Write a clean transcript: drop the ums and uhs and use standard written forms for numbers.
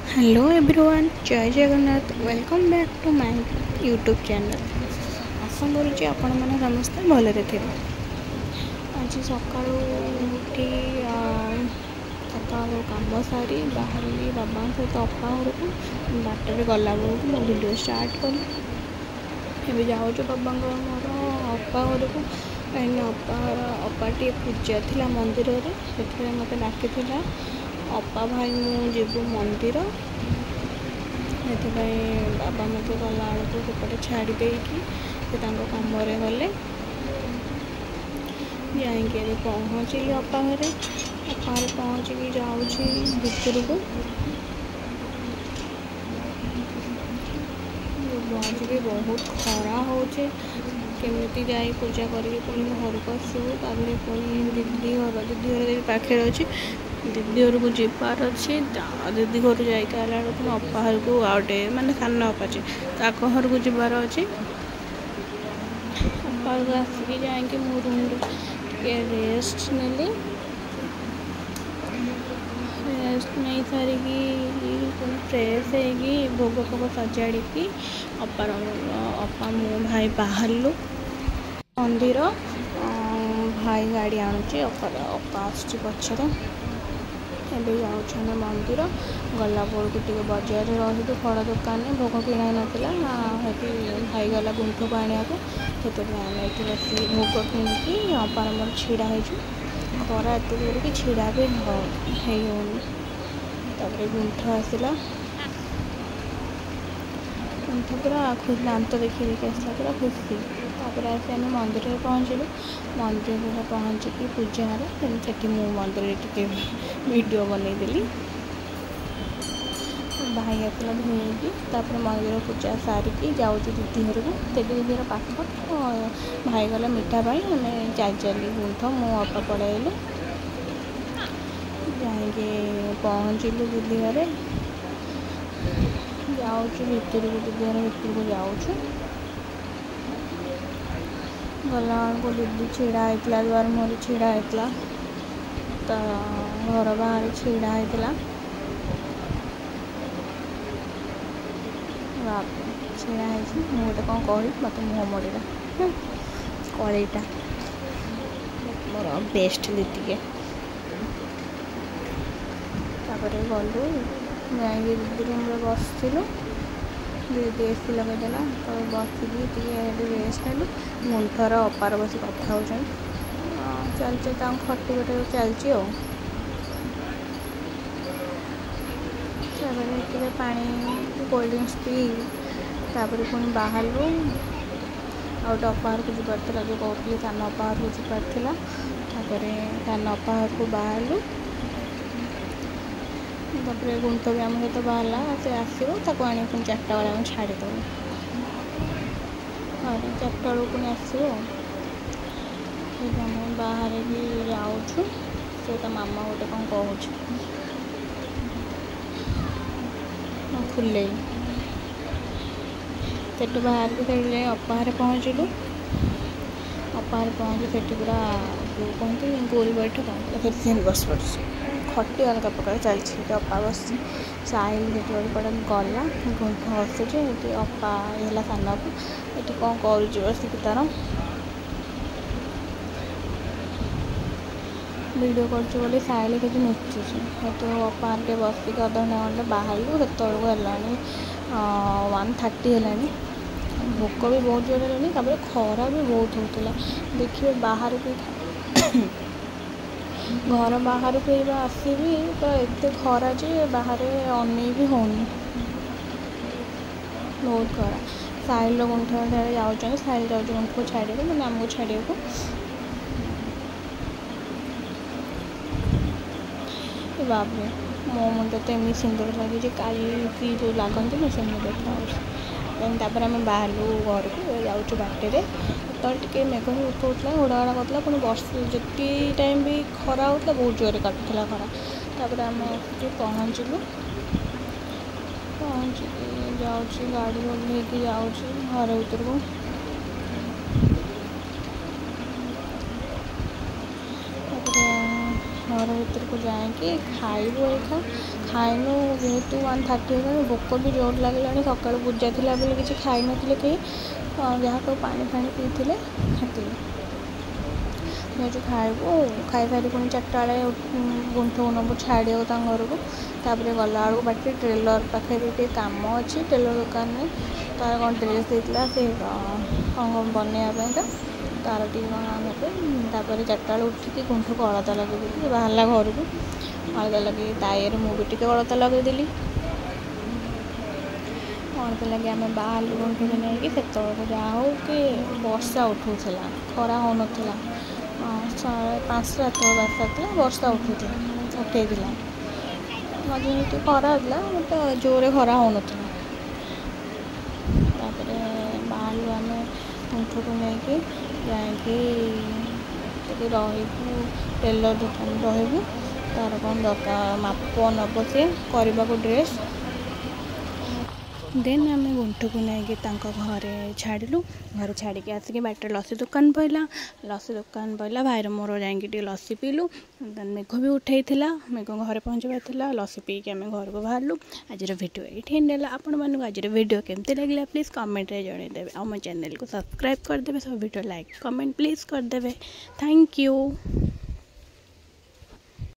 Hello everyone Jai Jagannath welcome back to my YouTube channel. आशा करुँच आपण मैंने समस्ते भलरे थे। आज सका उठी सका कम सारी बाहर बाबा सहित अपा घर को बाटर गला बेलू मो भिडियो स्टार्ट कली। ଏବେ ଯାଉଛୁ ବାବାଙ୍କର ମୋର ଅପା ଘରକୁ। କାହିଁକିନା ଅପା ଟିକେ ପୂଜା ଥିଲା ମନ୍ଦିରରେ, ସେଥିପାଇଁ ମୋତେ ଡାକିଥିଲା। ଅପା ଭାଇ ମୁଁ ଯିବୁ ମନ୍ଦିର, ସେଥିପାଇଁ ବାବା ମୋତେ ଗଲାବେଳକୁ ସେପଟେ ଛାଡ଼ି ଦେଇକି ସେ ତାଙ୍କ କାମରେ ଗଲେ। ଯାଇକି ଏବେ ପହଞ୍ଚିଲି ଅପା ଘରେ। ଅପା ଘରେ ପହଞ୍ଚିକି ଯାଉଛି ଭିତରକୁ। ଆଜି ବହୁତ ଖରା ହେଉଛି, କେମିତି ଯାଇ ପୂଜା କରିକି ପୁଣି ଘରକୁ ଆସିବୁ। ତାପରେ ପୁଣି ଦିଦି ଘର ବି ପାଖରେ ଅଛି, ଦିଦି ଘରକୁ ଯିବାର ଅଛି। ଦିଦି ଘରୁ ଯାଇକି ଆସିଲା ବେଳକୁ ପୁଣି ଅପା ଘରକୁ ଆଉ ଗୋଟେ ମାନେ ସାନ ଅପା ଅଛି ତାଙ୍କ ଘରକୁ ଯିବାର ଅଛି। ଅପା ଘରକୁ ଆସିକି ଯାଇକି ମୁଁ ରୁମ୍ରେ ଟିକେ ରେଷ୍ଟ ନେଲି। ରେଷ୍ଟ ନେଇ ସାରିକି ପୁଣି ଫ୍ରେଶ୍ ହେଇକି ଭୋଗ ଫୋଗ ସଜାଡ଼ିକି ଅପା ମୋ ଭାଇ ବାହାରିଲୁ ମନ୍ଦିର। ଭାଇ ଗାଡ଼ି ଆଣୁଛି, ଅପା ଆସୁଛି ପଛରେ। ଏବେ ଯାଉଛୁ ଆମେ ମନ୍ଦିର। ଗଲା ବେଳକୁ ଟିକେ ବଜାରରେ ରହିଲୁ, ଫଳ ଦୋକାନରେ ଭୋଗ କିଣା ହେଇନଥିଲା। ସେଠି ଭାଇ ଗଲା ଗୁଣ୍ଠକୁ ଆଣିବାକୁ, ସେଥିପାଇଁ ଆମେ ଏଠି ବସି ଭୋଗ କିଣିକି ଅପାର ମୋର ଛିଡ଼ା ହେଇଛୁ। ଖରା ଏତେ ଜୋରେ କି ଛିଡ଼ା ବି ହେଇହେଉନି। ତାପରେ ଗୁଣ୍ଠ ଆସିଲା, ଗୁଣ୍ଠ ପୁରା ଦାନ୍ତ ଦେଖି ଆସିଲା, ପୁରା ଖୁସି। ତାପରେ ଆସି ଆମେ ମନ୍ଦିରରେ ପହଞ୍ଚିଲୁ। ମନ୍ଦିରରେ ପହଞ୍ଚିକି ପୂଜା ହେଲା, ସେଠି ମୁଁ ମନ୍ଦିରରେ ଟିକେ ଭିଡ଼ିଓ ବନେଇଦେଲି। ଭାଇ ଆସିଲା ଧୋଇକି, ତାପରେ ମନ୍ଦିର ପୂଜା ସାରିକି ଯାଉଛି ଦିଦି ଘରକୁ। ତେବେ ଦିଦିର ପାଖ ଭାଇ ଗଲା ମିଠା ପାଇଁ, ଆମେ ଚାଲି ଗୁଣ୍ଠ ମୁଁ ଅପା ପଳାଇଲୁ। ଯାଇକି ପହଞ୍ଚିଲୁ ଦିଦି ଘରେ। ଯାଉଛୁ ଭିତରକୁ, ଦିଦି ଘର ଭିତରକୁ ଯାଉଛୁ। ଗଲାବେଳକୁ ଦିଦି ଛିଡ଼ା ହେଇଥିଲା, ଦୁଆର ମୁହଁରେ ଛିଡ଼ା ହେଇଥିଲା, ତା ଘର ବାହାରେ ଛିଡ଼ା ହେଇଥିଲା। ଛିଡ଼ା ହେଇଛି, ମୁଁ ଗୋଟେ କ'ଣ କହିଲି, ମୋତେ ମୁହଁ ମୋଡ଼ିଲା। କଳେଇଟା ମୋର ବେଷ୍ଟ ଦିଦିକେ। ତାପରେ ଗଲୁ, ଯାଇକି ଦିଦି ରୁମ୍ରେ ବସିଥିଲୁ। ଦିଦି ଏସି ଲଗେଇଦେଲା, ତାପରେ ବସିକି ଟିକେ ରେଷ୍ଟ ନେଲୁ। ଗୁଣ୍ଠର ଅପାର ବସି କଥା ହେଉଛନ୍ତି। ଚାଲିଛି ତାଙ୍କ ଖଟି ଗୋଟେ ଚାଲିଛି ଆଉ। ତାପରେ ଟିକେ ପାଣି କୋଲ୍ଡ ଡ୍ରିଙ୍କସ୍ ପିଇ ତାପରେ ପୁଣି ବାହାରିଲୁ। ଆଉ ଗୋଟେ ଅପା ଘରକୁ ଯିବାର ଥିଲା, ଯେଉଁ କହୁଥିଲି ସାନ ଅପା ଘରକୁ ଯିବାର ଥିଲା। ତାପରେ ସାନ ଅପା ଘରକୁ ବାହାରିଲୁ। ତାପରେ ଗୁଣ୍ଠ ବି ଆମ ସହିତ ବାହାରିଲା, ସେ ଆସିବ, ତାକୁ ଆଣିକି ପୁଣି 4ଟା ବେଳେ ଆମେ ଛାଡ଼ିଦେବୁ। 4ଟା ବେଳକୁ ପୁଣି ଆସିବ। ସେଇଠି ଆମେ ବାହାରିକି ଯାଉଛୁ। ସେ ତା ମାମା ଗୋଟେ କ'ଣ କହୁଛି, ଫୁଲେଇ। ସେଠୁ ବାହାରିକି ସେଠି ଯାଇ ଅପା ଘରେ ପହଞ୍ଚିଲୁ। ଅପା ଘରେ ପହଞ୍ଚି ସେଠି ପୁରା ଯେଉଁ କୁହନ୍ତି ଗୋଲ ବୈଠକ, ସେଠି ସେମିତି ବସି ପଡ଼ିଛି। ଖଟି ଅଲଗା ପ୍ରକାର ଚାଲିଛି। ସେଠି ଅପା ବସି ସାହିଲ ସେଠି ଗୋଟେ କୁଆଡ଼େ ଗଲା, ଗୁଣ୍ଠ ବସୁଛି। ସେଠି ଅପା ହେଲା ସାନ ଅପା, ଏଠି କ'ଣ କରୁଛି ବସିକି ତାର ଭିଡ଼ିଓ କରୁଛି ବୋଲି ସାହିଲ ସେଠି ନୁଚୁଛି। ସେଠୁ ଅପା ଟିକେ ବସିକି ଅଧଘଣ୍ଟା ଘଣ୍ଟେ ବାହାରିଲୁ। ସେତେବେଳକୁ ହେଲାଣି 1:30 ହେଲାଣି। ଭୋକ ବି ବହୁତ ଜୋର ହେଲାଣି, ତାପରେ ଖରା ବି ବହୁତ ହେଉଥିଲା। ଦେଖିବେ ବାହାରକୁ ଘର ବାହାରକୁ ଆସିବି ତ ଏତେ ଖରା ଯେ ବାହାରେ ଅନେଇ ବି ହେଉନି, ବହୁତ ଖରା। ସାହିଲର ଗୁଣ୍ଠ ସିଆଡ଼େ ଯାଉଛନ୍ତି, ସାହିଲ ଯାଉଛି ଗୁଣ୍ଠକୁ ଛାଡ଼ିବାକୁ, ମାନେ ଆମକୁ ଛାଡ଼ିବାକୁ। ବାପରେ ମୋ ମୁଣ୍ଡ ତ ଏମିତି ସୁନ୍ଦର ଲାଗୁଛି, କାଳିକି ଯେଉଁ ଲାଗନ୍ତି ନା ସେମିତି ଦେଖାଯାଉଛି। ତାପରେ ଆମେ ବାହାରିଲୁ ଘରକୁ, ଯାଉଛୁ ବାଟରେ। ସେତେବେଳେ ଟିକେ ମେଘ ବି ଉଠଉଥିଲା, ଘୋଡ଼ାଘୋଡ଼ା କରୁଥିଲା, ପୁଣି ବର୍ଷା ଯେତିକି ଟାଇମ୍ ବି ଖରା ହେଉଥିଲା, ବହୁତ ଜୋରରେ କାଟୁଥିଲା ଖରା। ତାପରେ ଆମେ ଆସିକି ପହଞ୍ଚିଲୁ। ପହଞ୍ଚିକି ଯାଉଛି, ଗାଡ଼ି ଓହ୍ଲେଇକି ଯାଉଛି ଘର ଭିତରକୁ। ତାପରେ घर भर को जाए खाइबू एखा खाइनु जेहेतु 1:30 हो भोक भी जोर लगे सका पूजा थी बोले किसी खाई नी कहीं जहाँ सब पानी फाणी पीते जो खाइबू खाई सारी पुणी 4टा बेले गुंठू नबू छाड़ घर को तापर गला बेलू बाटे टेलर पाखे काम अच्छी टेलर दुकान में तार कौन ड्रेस देता से कौन बनवाई तार टी कौन तापर 4टा बेलू उठिकी गुंठू को अलता लगे बाहर घर को अलता लगे ताईर मुझे टी अलता लगेदेली अलता लगे आम बाहर गुंठू को नहीं से जहाँ हो कि वर्षा उठूला खरा हो नाला 5टा 7टा वर्षा उठेला मझे खरा होता मत जोरे खरा हो नाला बाहर आम गुंठू को लेकिन रही टेलर दुकान रही तार कौन दरकार माप नब से करने को ड्रेस देन आम गुंठू को लेकिन घरे छाड़ू घर छाड़ी आसिक बाटे लस्सी दुकान पड़ा भाईर मोर जाकि लस्सी पीलु देन मेघ भी उठे मेघ घर पहुँचबार लस्सी पीकि आम घर को बाहरलु आज वीडियो ये नेला आपण मानक आज वीडियो केमती लगे प्लीज कमेंट रे जनईदेवे आ मो चैनल को सब्सक्राइब करदे सब वीडियो लाइक कमेंट प्लीज करदे थैंक यू।